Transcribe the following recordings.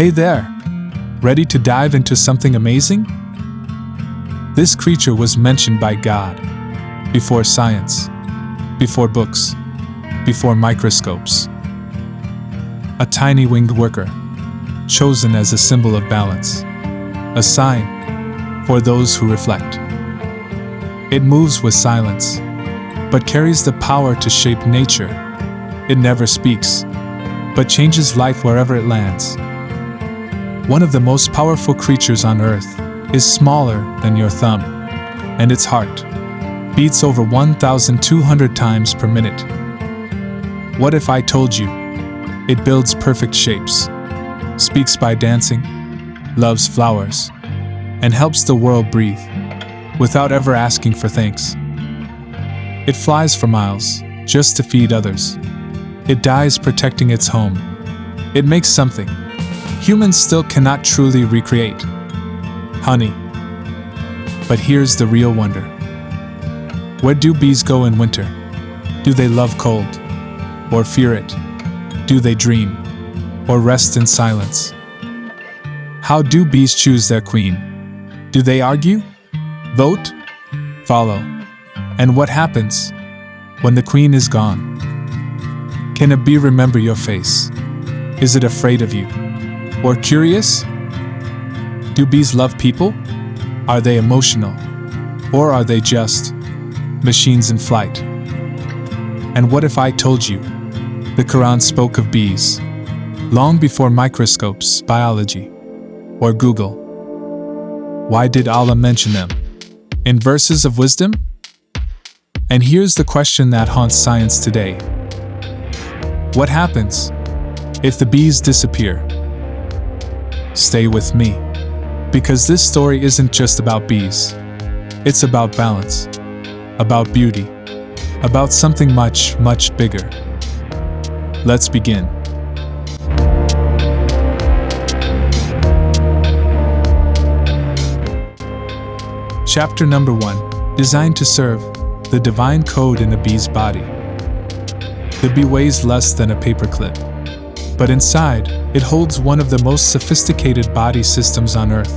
Hey there! Ready to dive into something amazing? This creature was mentioned by God before science, before books, before microscopes. A tiny winged worker, chosen as a symbol of balance, a sign for those who reflect. It moves with silence, but carries the power to shape nature. It never speaks, but changes life wherever it lands. One of the most powerful creatures on Earth is smaller than your thumb, and its heart beats over 1,200 times per minute. What if I told you it builds perfect shapes, speaks by dancing, loves flowers, and helps the world breathe without ever asking for thanks? It flies for miles just to feed others. It dies protecting its home. It makes something humans still cannot truly recreate: honey. But here's the real wonder. Where do bees go in winter? Do they love cold or fear it? Do they dream or rest in silence? How do bees choose their queen? Do they argue, vote, follow? And what happens when the queen is gone? Can a bee remember your face? Is it afraid of you? Or curious? Do bees love people? Are they emotional? Or are they just machines in flight? And what if I told you the Qur'an spoke of bees long before microscopes, biology, or Google? Why did Allah mention them in verses of wisdom? And here's the question that haunts science today. What happens if the bees disappear? Stay with me, because this story isn't just about bees. It's about balance, about beauty, about something much, much bigger. Let's begin. Chapter number 1, designed to serve the divine code in a bee's body. The bee weighs less than a paperclip, but inside, it holds one of the most sophisticated body systems on Earth.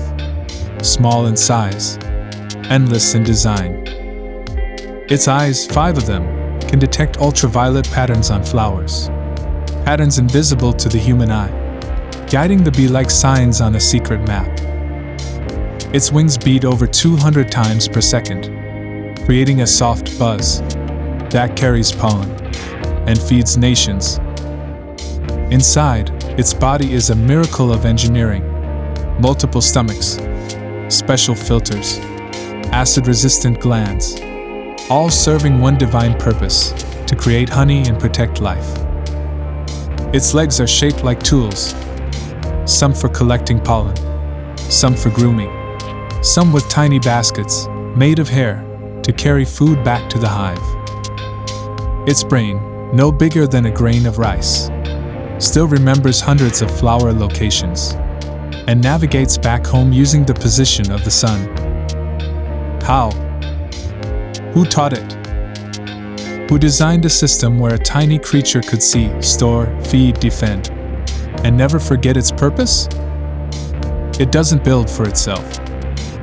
Small in size, endless in design. Its eyes, 5 of them, can detect ultraviolet patterns on flowers. Patterns invisible to the human eye, guiding the bee like signs on a secret map. Its wings beat over 200 times per second, creating a soft buzz that carries pollen and feeds nations. Inside, its body is a miracle of engineering. Multiple stomachs, special filters, acid-resistant glands, all serving one divine purpose: to create honey and protect life. Its legs are shaped like tools, some for collecting pollen, some for grooming, some with tiny baskets made of hair to carry food back to the hive. Its brain, no bigger than a grain of rice, still remembers hundreds of flower locations and navigates back home using the position of the sun. How? Who taught it? Who designed a system where a tiny creature could see, store, feed, defend, and never forget its purpose? It doesn't build for itself.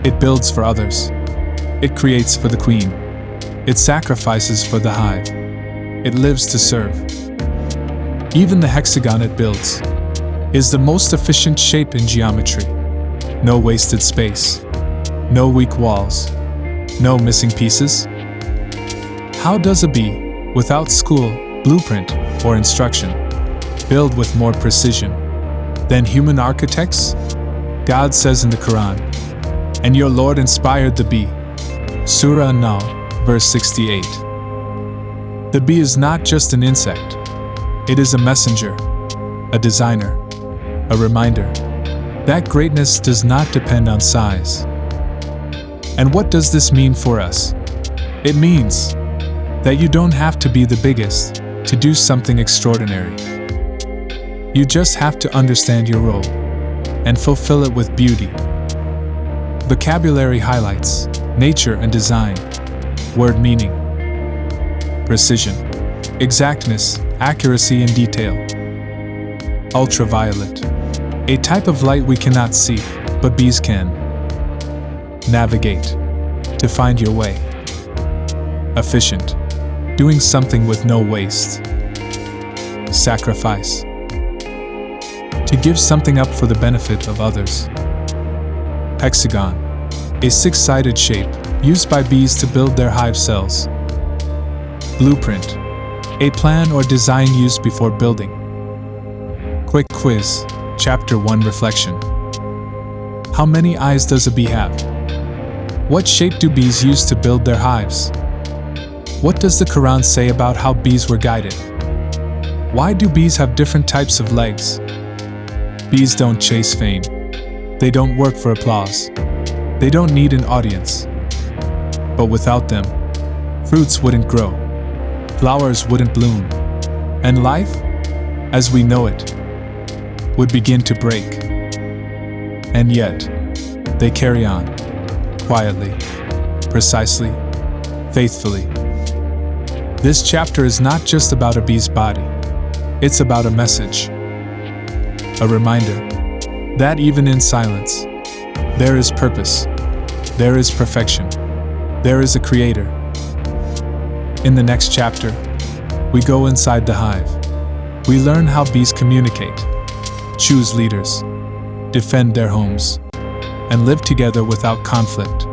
It builds for others. It creates for the queen. It sacrifices for the hive. It lives to serve. Even the hexagon it builds is the most efficient shape in geometry. No wasted space. No weak walls. No missing pieces. How does a bee, without school, blueprint, or instruction, build with more precision than human architects? God says in the Qur'an, "And your Lord inspired the bee." Surah An-Nahl, verse 68. The bee is not just an insect. It is a messenger, a designer, a reminder that greatness does not depend on size. And what does this mean for us? It means that you don't have to be the biggest to do something extraordinary. You just have to understand your role and fulfill it with beauty. Vocabulary highlights nature and design. Word meaning: precision, exactness, accuracy and detail. Ultraviolet, A type of light we cannot see, but bees can. Navigate. To find your way. Efficient. Doing something with no waste. Sacrifice. To give something up for the benefit of others. Hexagon. A six-sided shape used by bees to build their hive cells. Blueprint. A plan or design used before building. Quick quiz. Chapter 1 Reflection. How many eyes does a bee have? What shape do bees use to build their hives? What does the Qur'an say about how bees were guided? Why do bees have different types of legs? Bees don't chase fame. They don't work for applause. They don't need an audience. But without them, fruits wouldn't grow, flowers wouldn't bloom, and life, as we know it, would begin to break. And yet, they carry on, quietly, precisely, faithfully. This chapter is not just about a bee's body, it's about a message, a reminder that even in silence, there is purpose, there is perfection, there is a creator. In the next chapter, we go inside the hive. We learn how bees communicate, choose leaders, defend their homes, and live together without conflict.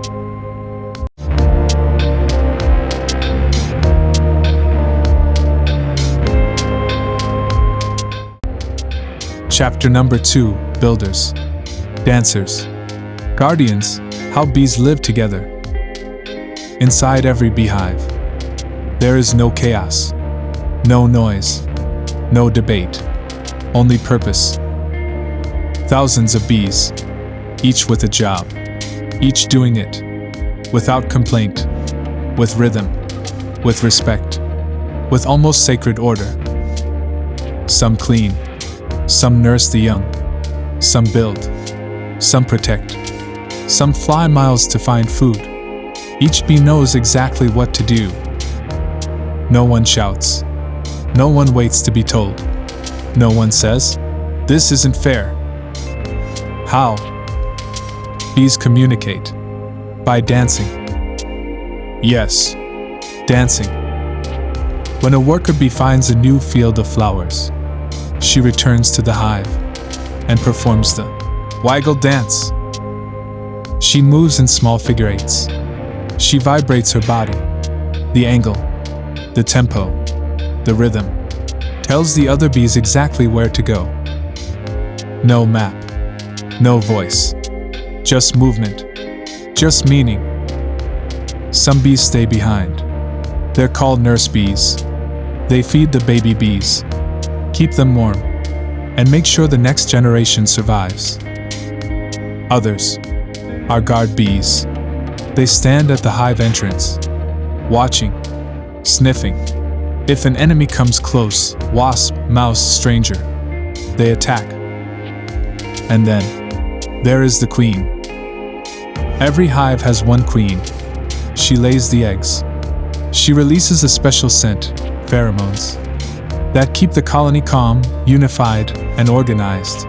Chapter number 2, Builders, Dancers, Guardians, how bees live together. Inside every beehive, there is no chaos, no noise, no debate, only purpose. Thousands of bees, each with a job, each doing it, without complaint, with rhythm, with respect, with almost sacred order. Some clean, some nurse the young, some build, some protect, some fly miles to find food. Each bee knows exactly what to do. No one shouts. No one waits to be told. No one says, "This isn't fair." How? Bees communicate. By dancing. Yes, dancing. When a worker bee finds a new field of flowers, she returns to the hive and performs the waggle dance. She moves in small figure eights. She vibrates her body. The angle, the tempo, the rhythm, tells the other bees exactly where to go. No map, no voice, just movement, just meaning. Some bees stay behind. They're called nurse bees. They feed the baby bees, keep them warm, and make sure the next generation survives. Others are guard bees. They stand at the hive entrance, watching, sniffing. If an enemy comes close, wasp, mouse, stranger, they attack. And then, there is the queen. Every hive has one queen. She lays the eggs. She releases a special scent, pheromones, that keep the colony calm, unified, and organized.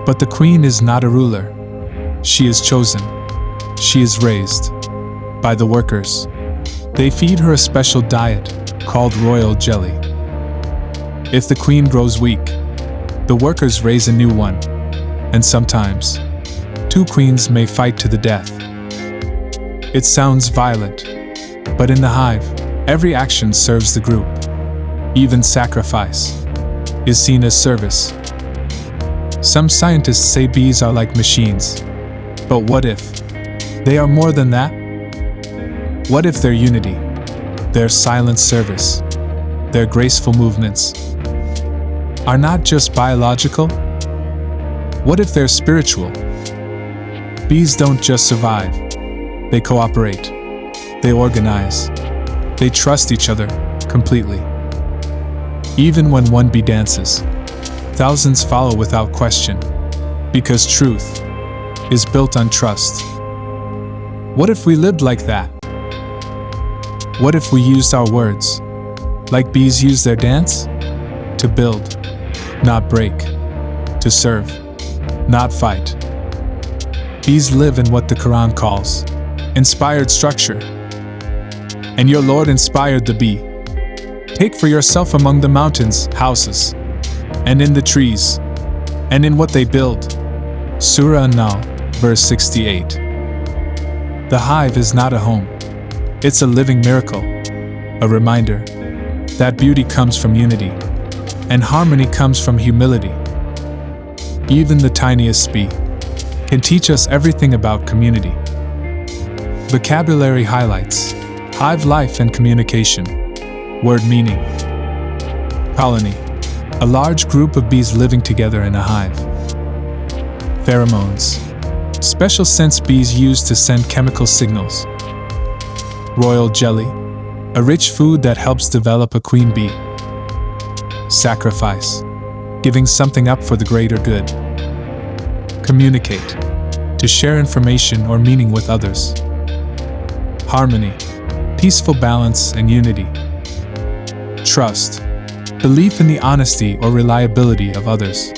But the queen is not a ruler. She is chosen. She is raised by the workers. They feed her a special diet called royal jelly. If the queen grows weak, the workers raise a new one, and sometimes, two queens may fight to the death. It sounds violent, but in the hive, every action serves the group. Even sacrifice is seen as service. Some scientists say bees are like machines, but what if they are more than that? What if their unity, their silent service, their graceful movements are not just biological? What if they're spiritual? Bees don't just survive. They cooperate. They organize. They trust each other completely. Even when one bee dances, thousands follow without question, because truth is built on trust. What if we lived like that? What if we used our words, like bees use their dance, to build, not break, to serve, not fight. Bees live in what the Qur'an calls inspired structure. And your Lord inspired the bee. Take for yourself among the mountains houses, and in the trees, and in what they build. Surah An-Nahl, verse 68. The hive is not a home. It's a living miracle, a reminder that beauty comes from unity, and harmony comes from humility. Even the tiniest bee can teach us everything about community. Vocabulary highlights: hive life and communication. Word meaning: colony, a large group of bees living together in a hive. Pheromones, special scents bees use to send chemical signals. Royal jelly, a rich food that helps develop a queen bee. Sacrifice, giving something up for the greater good. Communicate, to share information or meaning with others. Harmony, peaceful balance and unity. Trust, belief in the honesty or reliability of others.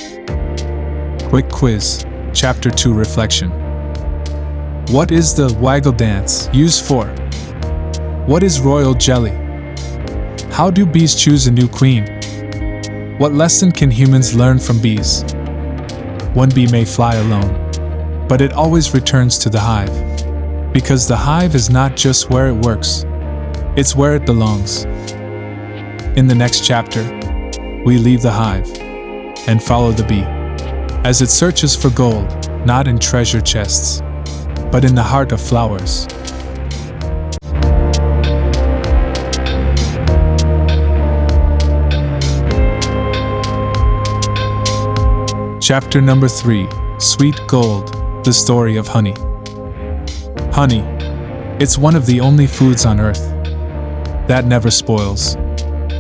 Quick quiz, Chapter 2 Reflection. What is the waggle dance used for? What is royal jelly? How do bees choose a new queen? What lesson can humans learn from bees? One bee may fly alone, but it always returns to the hive. Because the hive is not just where it works, it's where it belongs. In the next chapter, we leave the hive and follow the bee as it searches for gold, not in treasure chests, but in the heart of flowers. Chapter number 3, Sweet Gold, the story of honey. Honey, it's one of the only foods on earth that never spoils.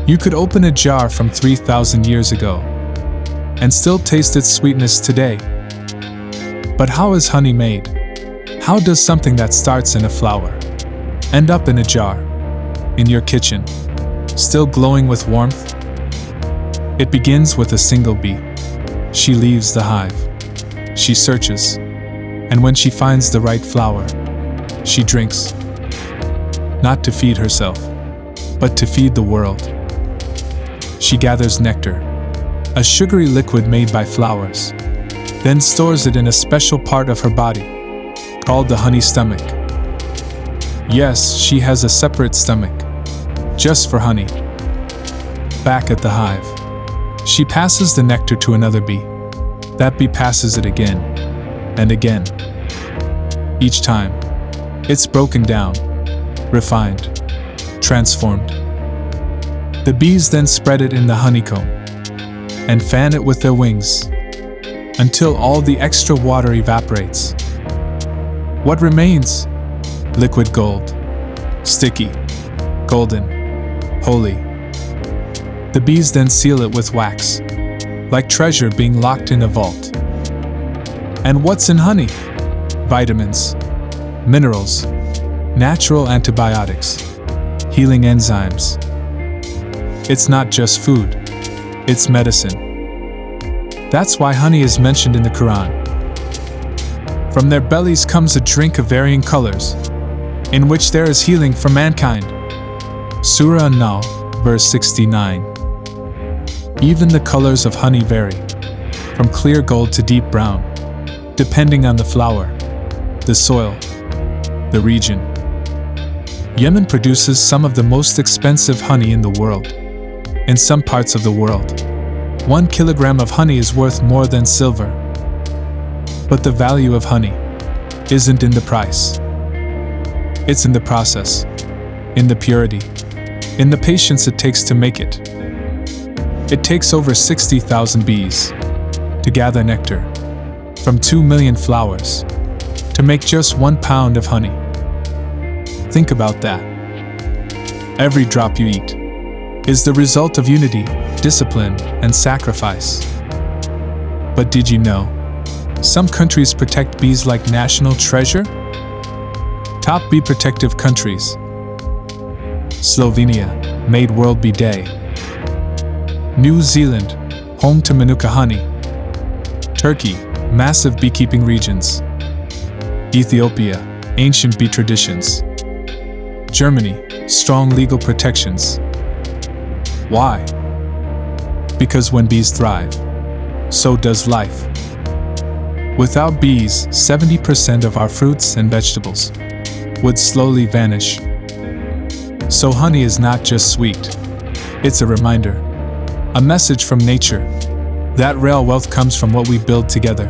You could open a jar from 3,000 years ago and still taste its sweetness today. But how is honey made? How does something that starts in a flower end up in a jar, in your kitchen, still glowing with warmth? It begins with a single bee. She leaves the hive. She searches, and when she finds the right flower, she drinks. Not to feed herself, but to feed the world. She gathers nectar, a sugary liquid made by flowers, then stores it in a special part of her body, called the honey stomach. Yes, she has a separate stomach, just for honey. Back at the hive, she passes the nectar to another bee. That bee passes it again, and again. Each time, it's broken down, refined, transformed. The bees then spread it in the honeycomb and fan it with their wings until all the extra water evaporates. What remains? Liquid gold. Sticky, golden, holy. The bees then seal it with wax, like treasure being locked in a vault. And what's in honey? Vitamins, minerals, natural antibiotics, healing enzymes. It's not just food, it's medicine. That's why honey is mentioned in the Qur'an. From their bellies comes a drink of varying colors, in which there is healing for mankind. Surah An-Nahl, verse 69. Even the colors of honey vary, from clear gold to deep brown, depending on the flower, the soil, the region. Yemen produces some of the most expensive honey in the world. In some parts of the world, 1 kilogram of honey is worth more than silver. But the value of honey isn't in the price. It's in the process, in the purity, in the patience it takes to make it. It takes over 60,000 bees to gather nectar from 2 million flowers to make just 1 pound of honey. Think about that. Every drop you eat is the result of unity, discipline, and sacrifice. But did you know? Some countries protect bees like national treasure? Top bee protective countries. Slovenia, made World Bee Day. New Zealand, home to Manuka honey. Turkey, massive beekeeping regions. Ethiopia, ancient bee traditions. Germany, strong legal protections. Why? Because when bees thrive, so does life. Without bees, 70% of our fruits and vegetables would slowly vanish. So honey is not just sweet. It's a reminder, a message from nature, that real wealth comes from what we build together.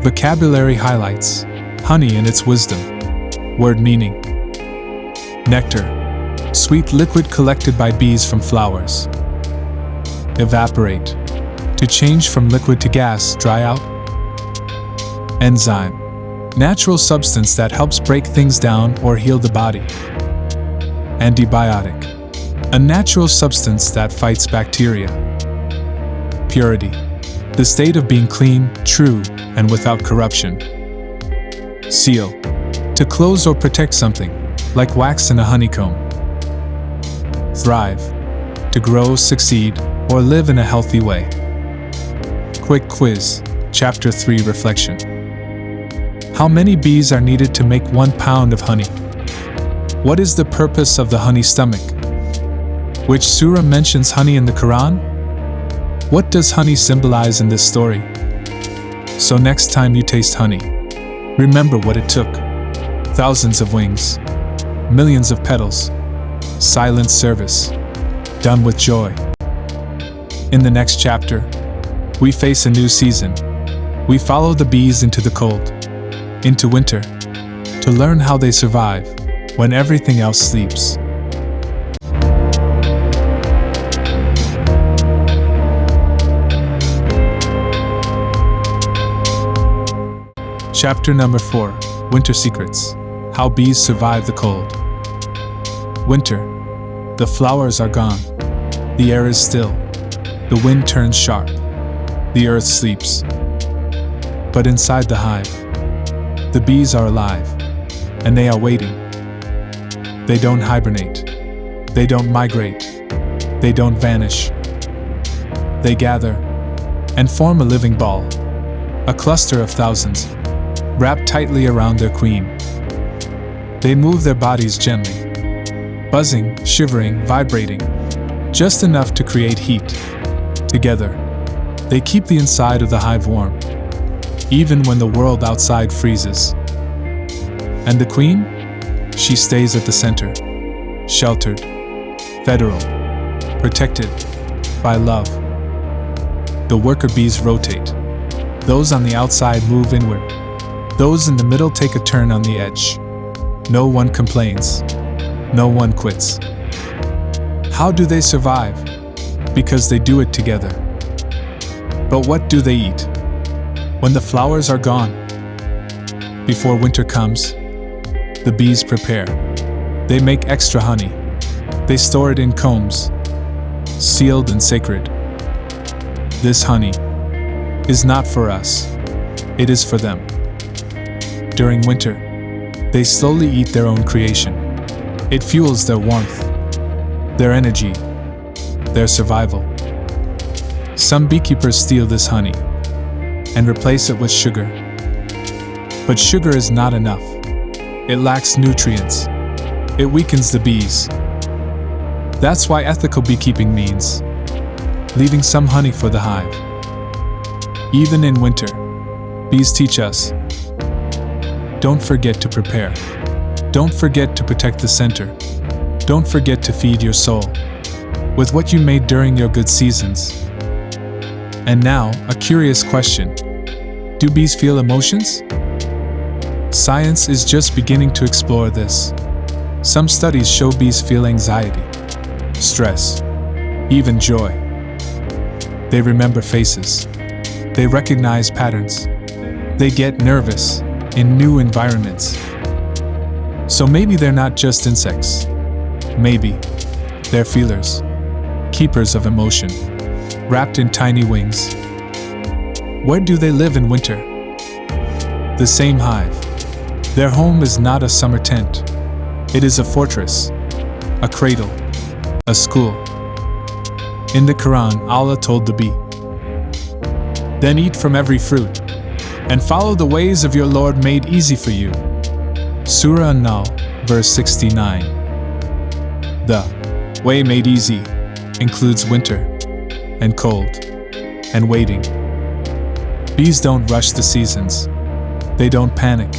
Vocabulary highlights: honey and its wisdom. Word meaning: nectar, sweet liquid collected by bees from flowers. Evaporate, to change from liquid to gas, dry out. Enzyme, natural substance that helps break things down or heal the body. Antibiotic, a natural substance that fights bacteria. Purity, the state of being clean, true, and without corruption. Seal, to close or protect something, like wax in a honeycomb. Thrive, to grow, succeed, or live in a healthy way. Quick quiz, Chapter 3 Reflection. How many bees are needed to make 1 pound of honey? What is the purpose of the honey stomach? Which surah mentions honey in the Qur'an? What does honey symbolize in this story? So next time you taste honey, remember what it took. Thousands of wings, millions of petals, silent service, done with joy. In the next chapter, we face a new season. We follow the bees into the cold, into winter, to learn how they survive when everything else sleeps. Chapter number 4, Winter Secrets. How bees survive the cold. Winter. The flowers are gone. The air is still. The wind turns sharp. The earth sleeps. But inside the hive, the bees are alive, and they are waiting. They don't hibernate. They don't migrate. They don't vanish. They gather and form a living ball, a cluster of thousands, wrapped tightly around their queen. They move their bodies gently, buzzing, shivering, vibrating, just enough to create heat. Together, they keep the inside of the hive warm, even when the world outside freezes. And the queen? She stays at the center, sheltered, federal, protected by love. The worker bees rotate. Those on the outside move inward. Those in the middle take a turn on the edge. No one complains. No one quits. How do they survive? Because they do it together. But what do they eat when the flowers are gone? Before winter comes, the bees prepare. They make extra honey. They store it in combs, sealed and sacred. This honey is not for us. It is for them. During winter, they slowly eat their own creation. It fuels their warmth, their energy, their survival. Some beekeepers steal this honey and replace it with sugar. But sugar is not enough. It lacks nutrients. It weakens the bees. That's why ethical beekeeping means leaving some honey for the hive. Even in winter, bees teach us: don't forget to prepare. Don't forget to protect the center. Don't forget to feed your soul with what you made during your good seasons. And now, a curious question. Do bees feel emotions? Science is just beginning to explore this. Some studies show bees feel anxiety, stress, even joy. They remember faces. They recognize patterns. They get nervous in new environments. So maybe they're not just insects. Maybe they're feelers, keepers of emotion, wrapped in tiny wings. Where do they live in winter? The same hive. Their home is not a summer tent. It is a fortress, a cradle, a school. In the Quran, Allah told the bee, Then eat from every fruit, and follow the ways of your Lord made easy for you. Surah An-Nahl, verse 69. The way made easy includes winter, and cold, and waiting. Bees don't rush the seasons. They don't panic.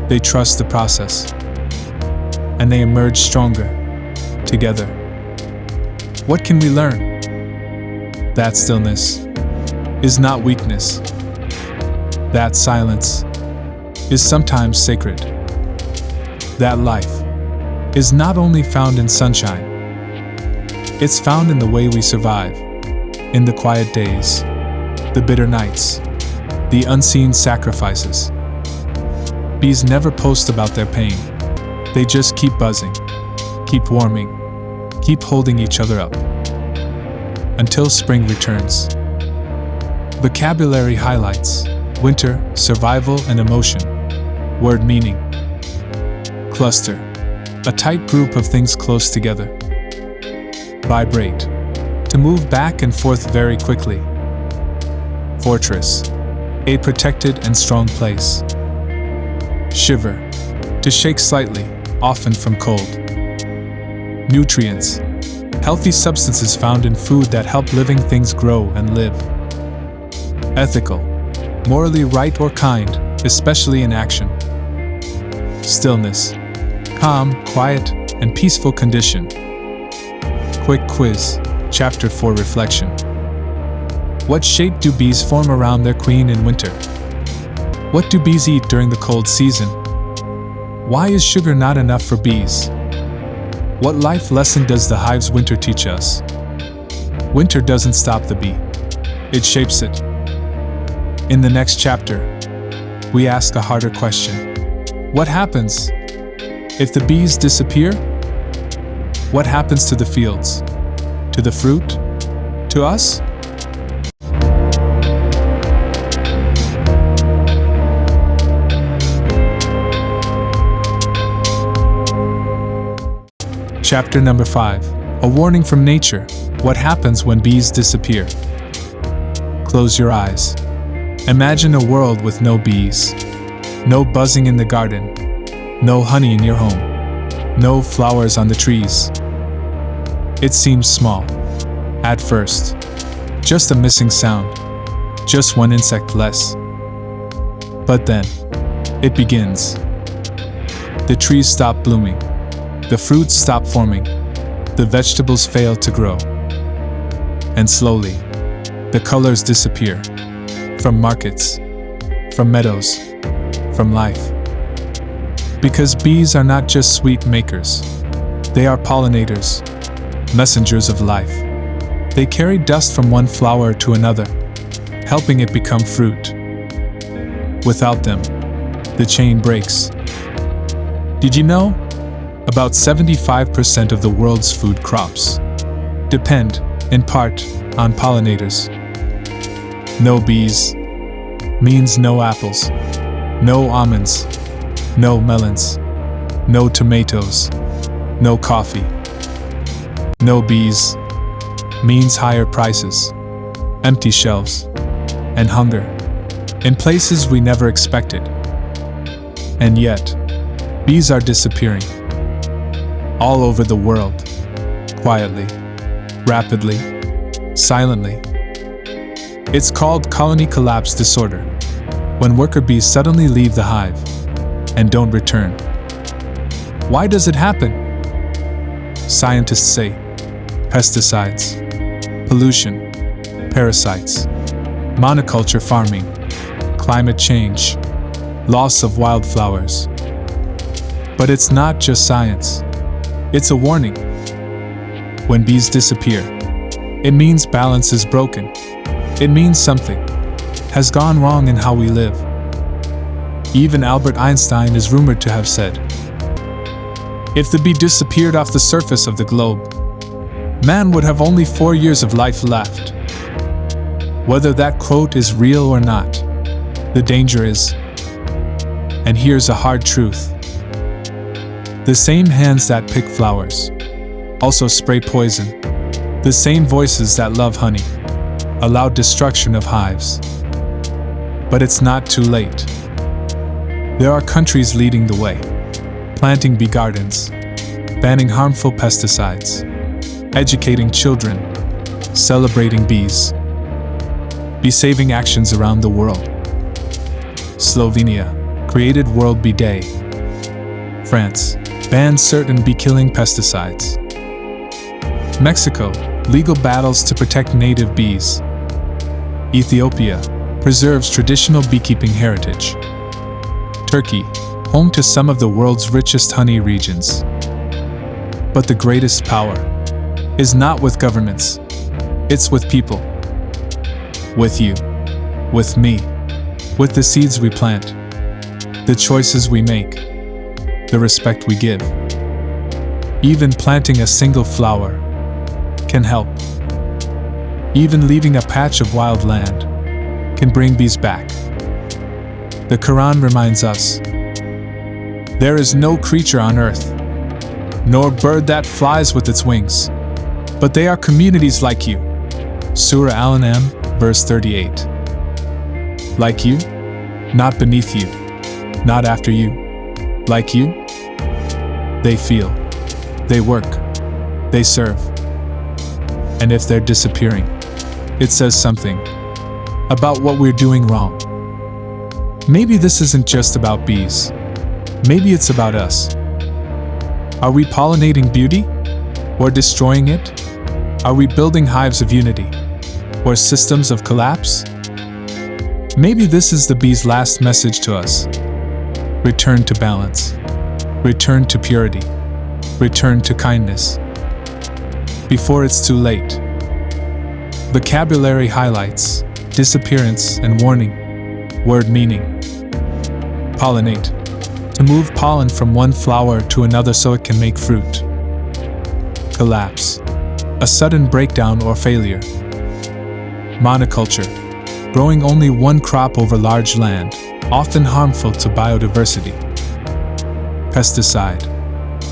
They trust the process. And they emerge stronger, together. What can we learn? That stillness is not weakness. That silence is sometimes sacred. That life is not only found in sunshine, it's found in the way we survive, in the quiet days, the bitter nights, the unseen sacrifices. Bees never post about their pain. They just keep buzzing, keep warming, keep holding each other up. Until spring returns. Vocabulary highlights: winter, survival and emotion. Word meaning: cluster, a tight group of things close together. Vibrate, to move back and forth very quickly. Fortress, a protected and strong place. Shiver, to shake slightly, often from cold. Nutrients, healthy substances found in food that help living things grow and live. Ethical, morally right or kind, especially in action. Stillness, calm, quiet, and peaceful condition. Quick quiz, Chapter 4 Reflection. What shape do bees form around their queen in winter? What do bees eat during the cold season? Why is sugar not enough for bees? What life lesson does the hive's winter teach us? Winter doesn't stop the bee. It shapes it. In the next chapter, we ask a harder question. What happens if the bees disappear? What happens to the fields? To the fruit? To us? Chapter number 5. A warning from nature. What happens when bees disappear? Close your eyes. Imagine a world with no bees. No buzzing in the garden. No honey in your home. No flowers on the trees. It seems small. At first. Just a missing sound. Just one insect less. But then, it begins. The trees stop blooming. The fruits stop forming. The vegetables fail to grow. And slowly, the colors disappear. From markets. From meadows. From life. Because bees are not just sweet makers. They are pollinators. Messengers of life. They carry dust from one flower to another, helping it become fruit. Without them, the chain breaks. Did you know? About 75% of the world's food crops depend, in part, on pollinators. No bees means no apples, no almonds, no melons, no tomatoes, no coffee. No bees means higher prices, empty shelves, and hunger in places we never expected. And yet, bees are disappearing. All over the world, quietly, rapidly, silently. It's called colony collapse disorder, when worker bees suddenly leave the hive and don't return. Why does it happen? Scientists say pesticides, pollution, parasites, monoculture farming, climate change, loss of wildflowers. But it's not just science. It's a warning. When bees disappear, it means balance is broken. It means something has gone wrong in how we live. Even Albert Einstein is rumored to have said, if the bee disappeared off the surface of the globe, man would have only 4 years of life left. Whether that quote is real or not, the danger is, and here's a hard truth, the same hands that pick flowers also spray poison. The same voices that love honey allow destruction of hives. But it's not too late. There are countries leading the way, planting bee gardens, banning harmful pesticides, educating children, celebrating bees, bee-saving actions around the world. Slovenia created World Bee Day. France banned certain bee-killing pesticides. Mexico, legal battles to protect native bees. Ethiopia preserves traditional beekeeping heritage. Turkey, home to some of the world's richest honey regions. But the greatest power is not with governments, it's with people. With you, with me, with the seeds we plant, the choices we make, the respect we give. Even planting a single flower can help. Even leaving a patch of wild land can bring bees back. The Qur'an reminds us, there is no creature on earth, nor bird that flies with its wings, but they are communities like you. Surah Al-An'am, verse 38. Like you, not beneath you, not after you. Like you, they feel, they work, they serve. And if they're disappearing, it says something about what we're doing wrong. Maybe this isn't just about bees. Maybe it's about us. Are we pollinating beauty or destroying it? Are we building hives of unity or systems of collapse? Maybe this is the bee's last message to us. Return to balance. Return to purity. Return to kindness. Before it's too late. Vocabulary highlights, disappearance and warning. Word meaning. Pollinate. To move pollen from one flower to another so it can make fruit. Collapse. A sudden breakdown or failure. Monoculture. Growing only one crop over large land, often harmful to biodiversity. Pesticide.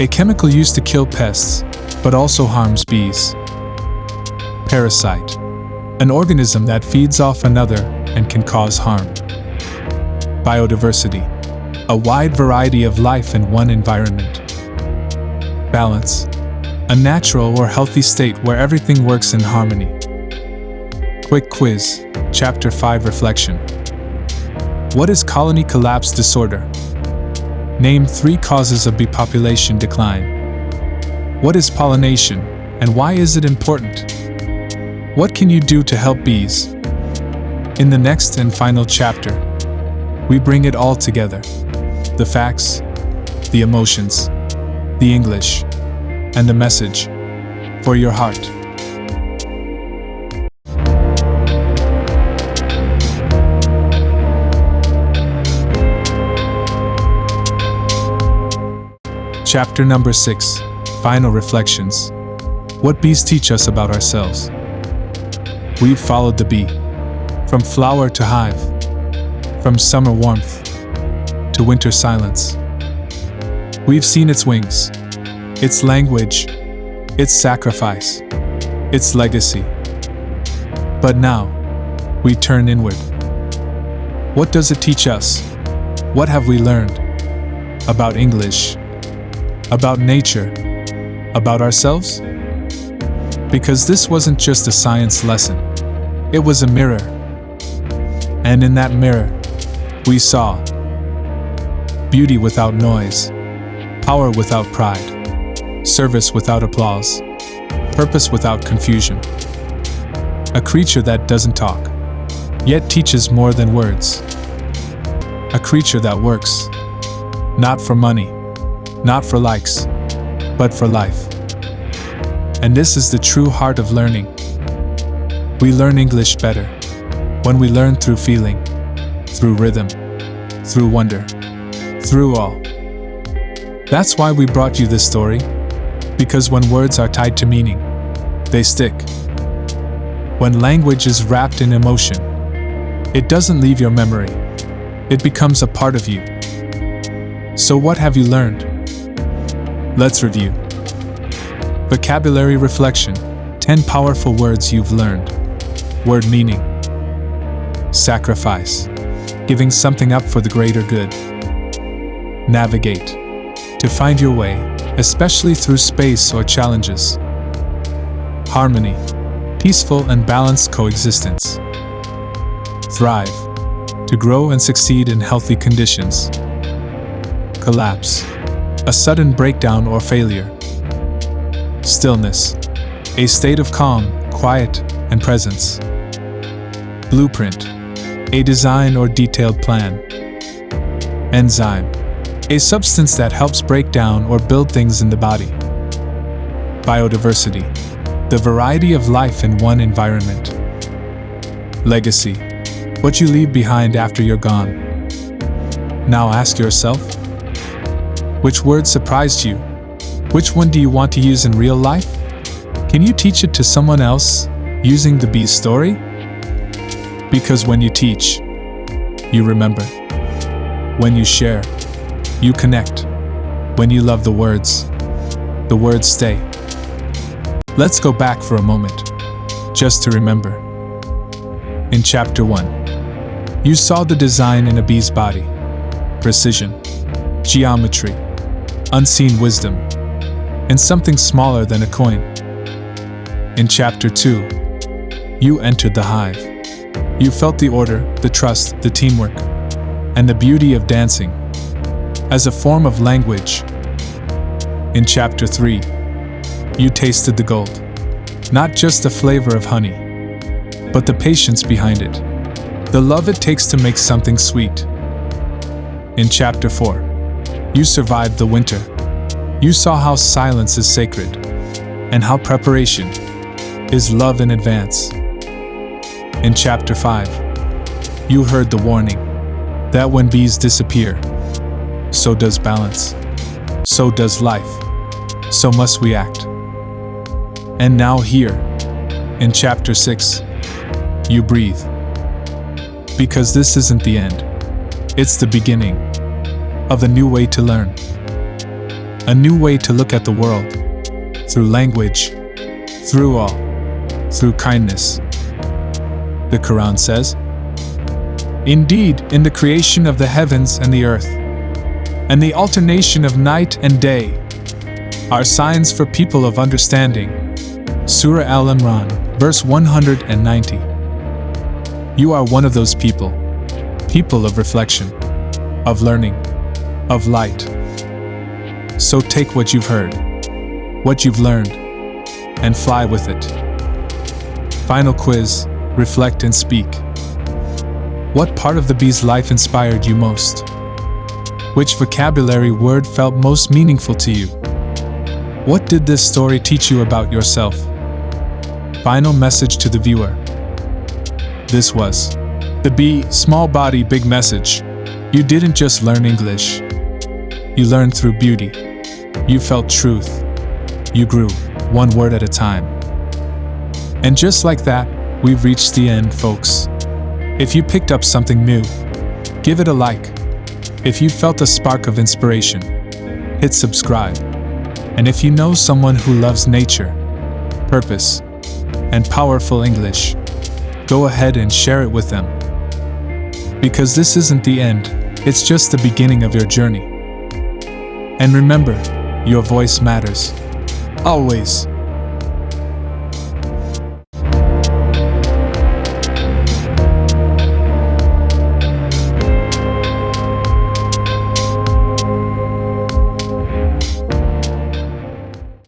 A chemical used to kill pests, but also harms bees. Parasite. An organism that feeds off another and can cause harm. Biodiversity. A wide variety of life in one environment. Balance. A natural or healthy state where everything works in harmony. Quick quiz, Chapter 5 Reflection. What is colony collapse disorder? Name 3 causes of bee population decline. What is pollination, and why is it important? What can you do to help bees? In the next and final chapter, we bring it all together. The facts, the emotions, the English, and the message for your heart. Chapter number 6, Final Reflections. What bees teach us about ourselves. We've followed the bee, from flower to hive, from summer warmth to winter silence. We've seen its wings, its language, its sacrifice, its legacy. But now, we turn inward. What does it teach us? What have we learned? About English? About nature? About ourselves? Because this wasn't just a science lesson. It was a mirror. And in that mirror, we saw beauty without noise, power without pride, service without applause, purpose without confusion. A creature that doesn't talk, yet teaches more than words. A creature that works, not for money, not for likes, but for life. And this is the true heart of learning. We learn English better when we learn through feeling, through rhythm, through wonder, through all. That's why we brought you this story, because when words are tied to meaning, they stick. When language is wrapped in emotion, it doesn't leave your memory. It becomes a part of you. So what have you learned? Let's review. Vocabulary reflection, 10 powerful words you've learned. Word meaning. Sacrifice. giving something up for the greater good. Navigate, to find your way, especially through space or challenges. Harmony, peaceful and balanced coexistence. Thrive, to grow and succeed in healthy conditions. Collapse, a sudden breakdown or failure. Stillness, a state of calm, quiet, and presence. Blueprint, a design or detailed plan. Enzyme, a substance that helps break down or build things in the body. Biodiversity, the variety of life in one environment. Legacy, what you leave behind after you're gone. Now ask yourself, which word surprised you? Which one do you want to use in real life? Can you teach it to someone else using the bee's story? Because when you teach, you remember. When you share, you connect. When you love the words stay. Let's go back for a moment, just to remember. In Chapter 1, you saw the design in a bee's body. Precision, geometry, unseen wisdom, and something smaller than a coin. In Chapter 2, you entered the hive. You felt the order, the trust, the teamwork, and the beauty of dancing as a form of language. In Chapter 3, you tasted the gold, not just the flavor of honey, but the patience behind it, the love it takes to make something sweet. In Chapter 4, you survived the winter. You saw how silence is sacred, and how preparation is love in advance. In Chapter 5, you heard the warning that when bees disappear, so does balance, so does life, so must we act. And now here, in Chapter 6, you breathe. Because this isn't the end, it's the beginning of a new way to learn. A new way to look at the world, through language, through awe, through kindness. The Qur'an says, "Indeed, in the creation of the heavens and the earth, and the alternation of night and day, are signs for people of understanding." Surah Al-Imran, verse 190. You are one of those people of reflection, of learning, of light. So take what you've heard, what you've learned, and fly with it. Final quiz, reflect and speak. What part of the bee's life inspired you most? Which vocabulary word felt most meaningful to you? What did this story teach you about yourself? Final message to the viewer. This was The Bee, Small Body, Big Message. You didn't just learn English. You learned through beauty. You felt truth. You grew, one word at a time. And just like that, we've reached the end, folks. If you picked up something new, give it a like. If you felt a spark of inspiration, hit subscribe. And if you know someone who loves nature, purpose, and powerful English, go ahead and share it with them. Because this isn't the end, it's just the beginning of your journey. And remember, your voice matters. Always.